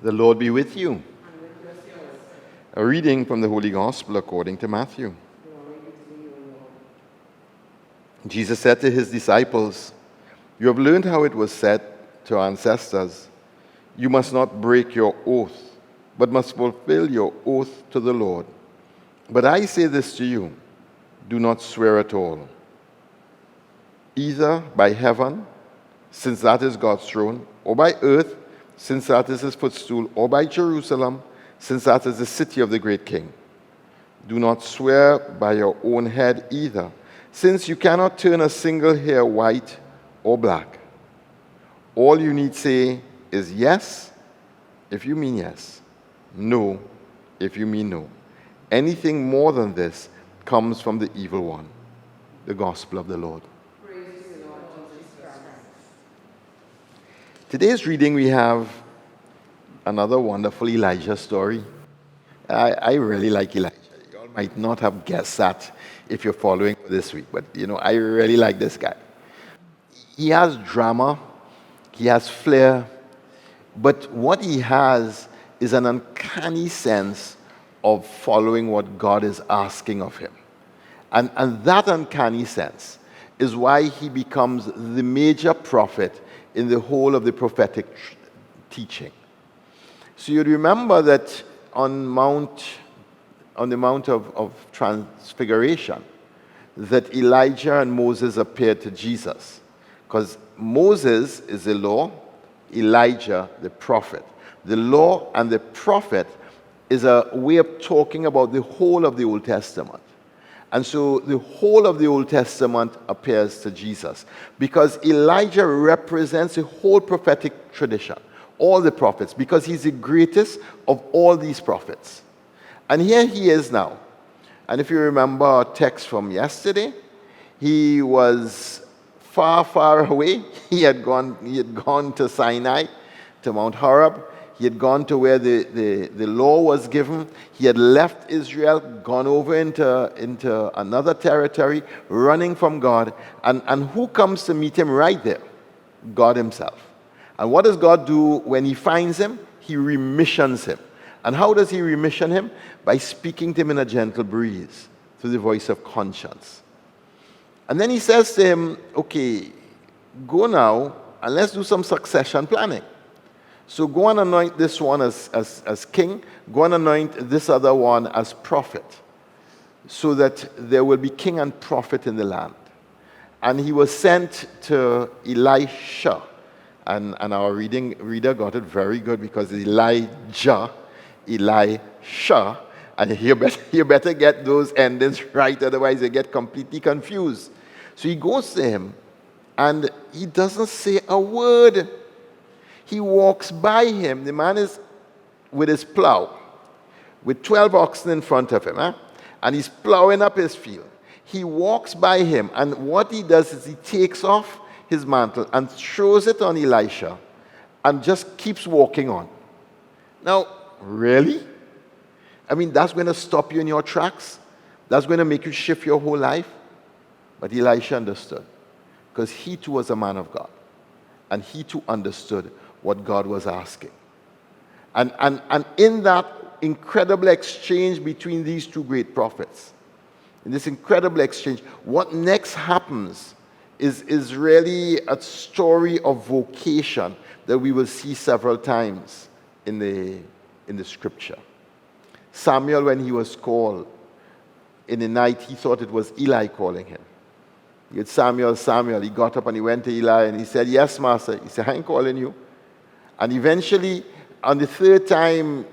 The Lord be with you. A reading from the Holy Gospel according to Matthew. Jesus said to his disciples, "You have learned how it was said to our ancestors, 'You must not break your oath, but must fulfill your oath to the Lord.' But I say this to you, do not swear at all, either by heaven, since that is God's throne, or by earth, since that is his footstool, or by Jerusalem, since that is the city of the great king. Do not swear by your own head either, since you cannot turn a single hair white or black. All you need say is yes, if you mean yes, no, if you mean no. Anything more than this comes from the evil one." The Gospel of the Lord. Today's reading, we have another wonderful Elijah story. I really like Elijah. You all might not have guessed that if you're following this week, but I really like this guy. He has drama, he has flair, but what he has is an uncanny sense of following what God is asking of him. And that uncanny sense is why he becomes the major prophet in the whole of the prophetic teaching. So you remember that on the Mount of Transfiguration, that Elijah and Moses appeared to Jesus. Because Moses is the law, Elijah the prophet. The law and the prophet is a way of talking about the whole of the Old Testament. And so the whole of the Old Testament appears to Jesus because Elijah represents the whole prophetic tradition, all the prophets, because he's the greatest of all these prophets. And here he is now. And if you remember our text from yesterday, he was far, far away. He had gone to Sinai, to Mount Horeb. He had gone to where the law was given. He had left Israel, gone over into another territory, running from God. And who comes to meet him right there? God himself. And what does God do when he finds him? He remissions him. And how does he remission him? By speaking to him in a gentle breeze, through the voice of conscience. And then he says to him, "Okay, go now and let's do some succession planning. So go and anoint this one as king. Go and anoint this other one as prophet, so that there will be king and prophet in the land." And he was sent to Elisha. And our reader got it very good because Elijah, Elisha. And you better get those endings right, otherwise you get completely confused. So he goes to him, and he doesn't say a word. He walks by him. The man is with his plow, with 12 oxen in front of him, and he's plowing up his field. He walks by him, and what he does is he takes off his mantle and throws it on Elisha and just keeps walking on. Now, really? I mean, that's going to stop you in your tracks? That's going to make you shift your whole life? But Elisha understood, because he too was a man of God, and he too understood what God was asking. And in that incredible exchange between these two great prophets, in this incredible exchange, what next happens is really a story of vocation that we will see several times in the scripture. Samuel, when he was called in the night, he thought it was Eli calling him. He had Samuel, Samuel. He got up and he went to Eli and he said, "Yes, master." He said, "I ain't calling you." And eventually, on the third time,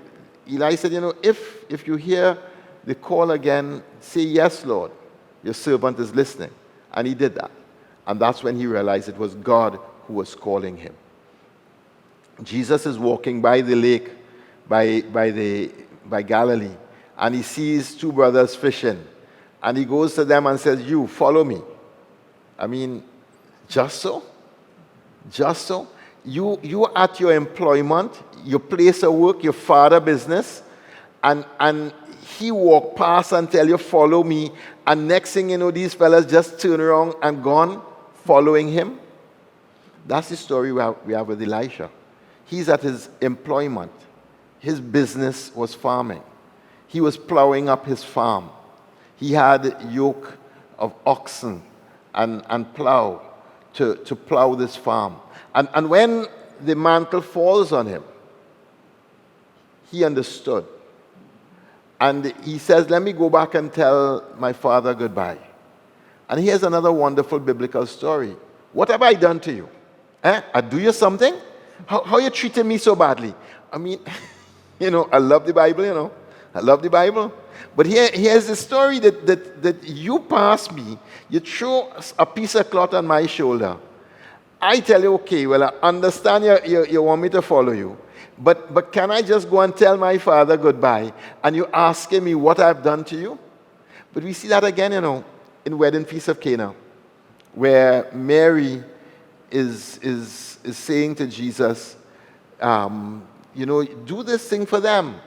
Eli said, if you hear the call again, say, "Yes, Lord, your servant is listening." And he did that. And that's when he realized it was God who was calling him. Jesus is walking by the lake, by Galilee, and he sees two brothers fishing. And he goes to them and says, "You, follow me." I mean, just so? Just so? You are at your employment, your place of work, your father business, and he walked past and tell you, "Follow me," and next thing you know, these fellas just turn around and gone following him. That's the story we have with Elisha. He's at his employment. his business was farming. He was plowing up his farm. He had a yoke of oxen and plow to plow this farm. And when the mantle falls on him, he understood. And he says, let me go back and tell my father goodbye. And here's another wonderful biblical story. What have I done to you? I do you something? How you treating me so badly? I mean, I love the Bible, I love the Bible. But here's the story that you pass me, you throw a piece of cloth on my shoulder. I tell you, okay, well, I understand you want me to follow you. But can I just go and tell my father goodbye? And you asking me what I've done to you? But we see that again, in Wedding Feast of Cana, where Mary is saying to Jesus, do this thing for them.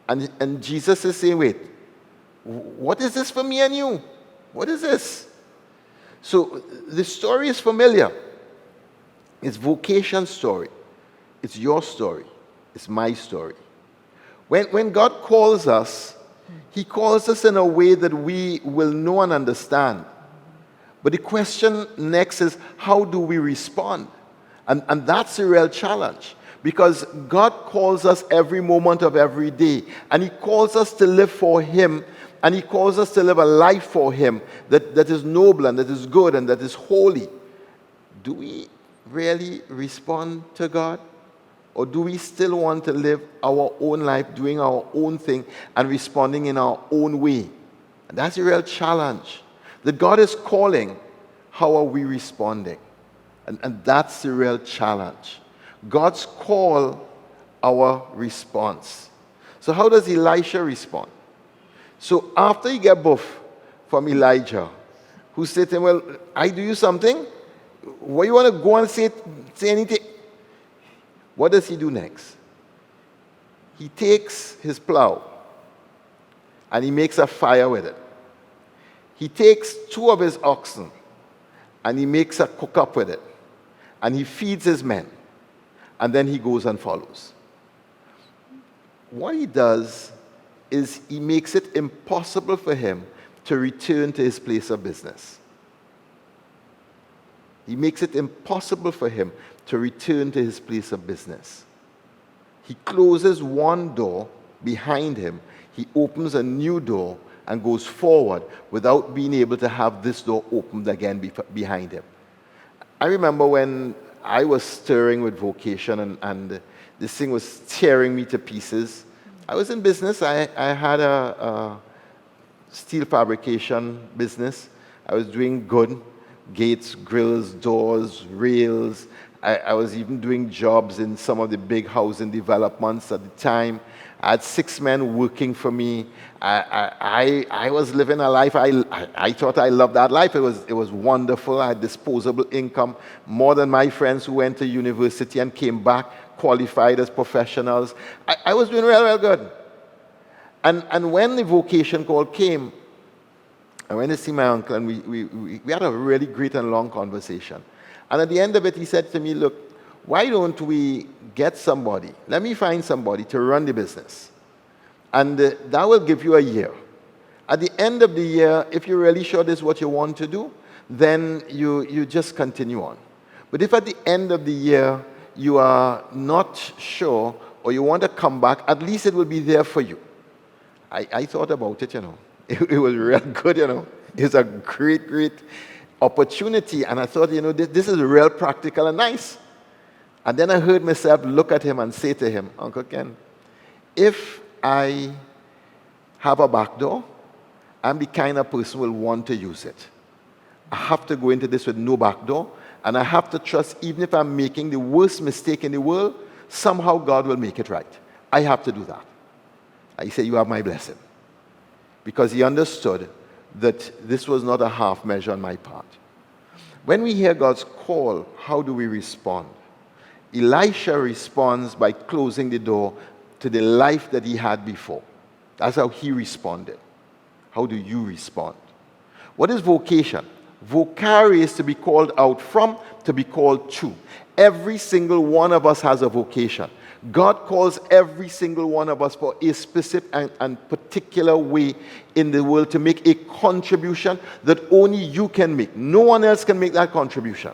And Jesus is saying, wait, what is this for me and you? What is this? So the story is familiar. It's vocation's story. It's your story. It's my story. When God calls us, he calls us in a way that we will know and understand. But the question next is, how do we respond? And that's the real challenge. Because God calls us every moment of every day. And he calls us to live for him. And he calls us to live a life for him that is noble and that is good and that is holy. Do we really respond to God? Or do we still want to live our own life, doing our own thing, and responding in our own way? And that's the real challenge. That God is calling, how are we responding? And that's the real challenge. God's call, our response. So how does Elisha respond? So after he get buff from Elijah, who said to him, well, I do you something? What you want to go and say anything? What does he do next? He takes his plow and he makes a fire with it. He takes 2 of his oxen and he makes a cook-up with it. And he feeds his men. And then he goes and follows. What he does is he makes it impossible for him to return to his place of business. He makes it impossible for him to return to his place of business. He closes one door behind him. He opens a new door and goes forward without being able to have this door opened again behind him. I remember when I was stirring with vocation and this thing was tearing me to pieces. I was in business. I had a steel fabrication business. I was doing good. Gates, grills, doors, rails. I was even doing jobs in some of the big housing developments at the time. I had 6 men working for me. I was living a life. I thought I loved that life. It was wonderful. I had disposable income, more than my friends who went to university and came back qualified as professionals. I was doing real, real good. And when the vocation call came, I went to see my uncle, and we had a really great and long conversation. And at the end of it, he said to me, look, why don't we get somebody, let me find somebody to run the business. And that will give you a year. At the end of the year, if you're really sure this is what you want to do, then you just continue on. But if at the end of the year you are not sure or you want to come back, at least it will be there for you. I thought about it, It was real good, It's a great, great opportunity. And I thought, this is real practical and nice. And then I heard myself look at him and say to him, Uncle Ken, if I have a back door, I'm the kind of person who will want to use it. I have to go into this with no back door, and I have to trust, even if I'm making the worst mistake in the world, somehow God will make it right. I have to do that. And he said, you have my blessing. Because he understood that this was not a half measure on my part. When we hear God's call, how do we respond? Elisha responds by closing the door to the life that he had before. That's how he responded. How do you respond? What is vocation? Vocare is to be called out from, to be called to. Every single one of us has a vocation. God calls every single one of us for a specific and particular way in the world to make a contribution that only you can make. No one else can make that contribution.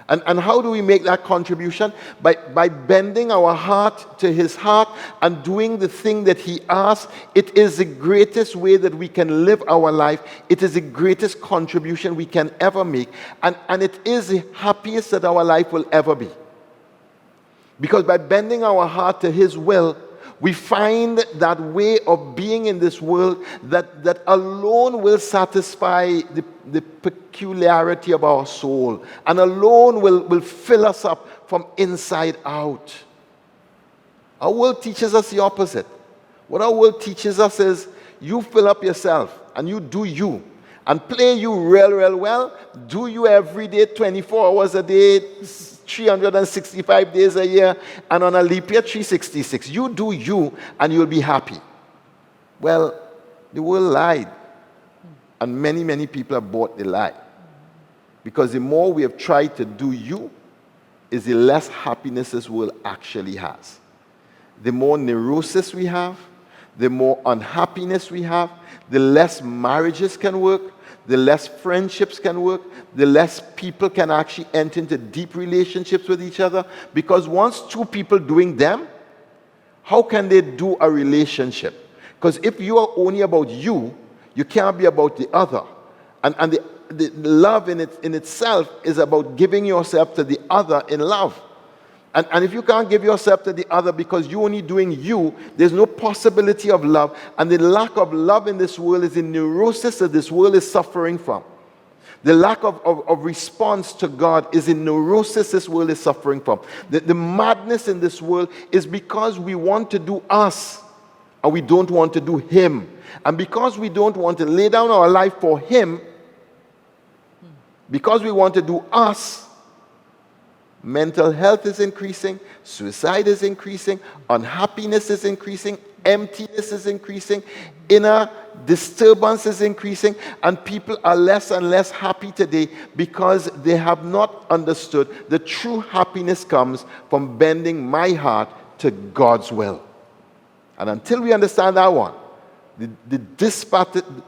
And how do we make that contribution? By bending our heart to his heart and doing the thing that he asks. It is the greatest way that we can live our life. It is the greatest contribution we can ever make. And it is the happiest that our life will ever be. Because by bending our heart to his will, we find that way of being in this world that alone will satisfy the peculiarity of our soul, and alone will fill us up from inside out. Our world teaches us the opposite. What our world teaches us is, you fill up yourself and you do you, and play you real well. Do you every day, 24 hours a day, 365 days a year, and on a leap year, 366. You do you, and you'll be happy. Well, the world lied. And many people have bought the lie. Because the more we have tried to do you, is the less happiness this world actually has. The more neurosis we have, the more unhappiness we have, the less marriages can work, the less friendships can work, the less people can actually enter into deep relationships with each other. Because once two people doing them, how can they do a relationship? Because if you are only about you, you can't be about the other. And the love in itself is about giving yourself to the other in love. And if you can't give yourself to the other because you're only doing you, there's no possibility of love. And the lack of love in this world is the neurosis that this world is suffering from. The lack of response to God is the neurosis this world is suffering from. The madness in this world is because we want to do us and we don't want to do him. And because we don't want to lay down our life for him, because we want to do us, mental health is increasing, suicide is increasing, unhappiness is increasing, emptiness is increasing, inner disturbance is increasing, and people are less and less happy today because they have not understood that true happiness comes from bending my heart to God's will. And until we understand that one, the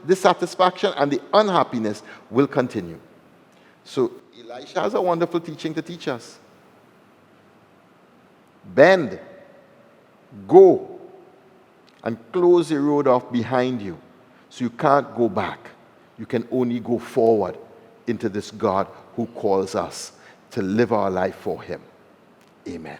dissatisfaction and the unhappiness will continue. So Elisha has a wonderful teaching to teach us. Bend, go, and close the road off behind you so you can't go back. You can only go forward into this God who calls us to live our life for him. Amen.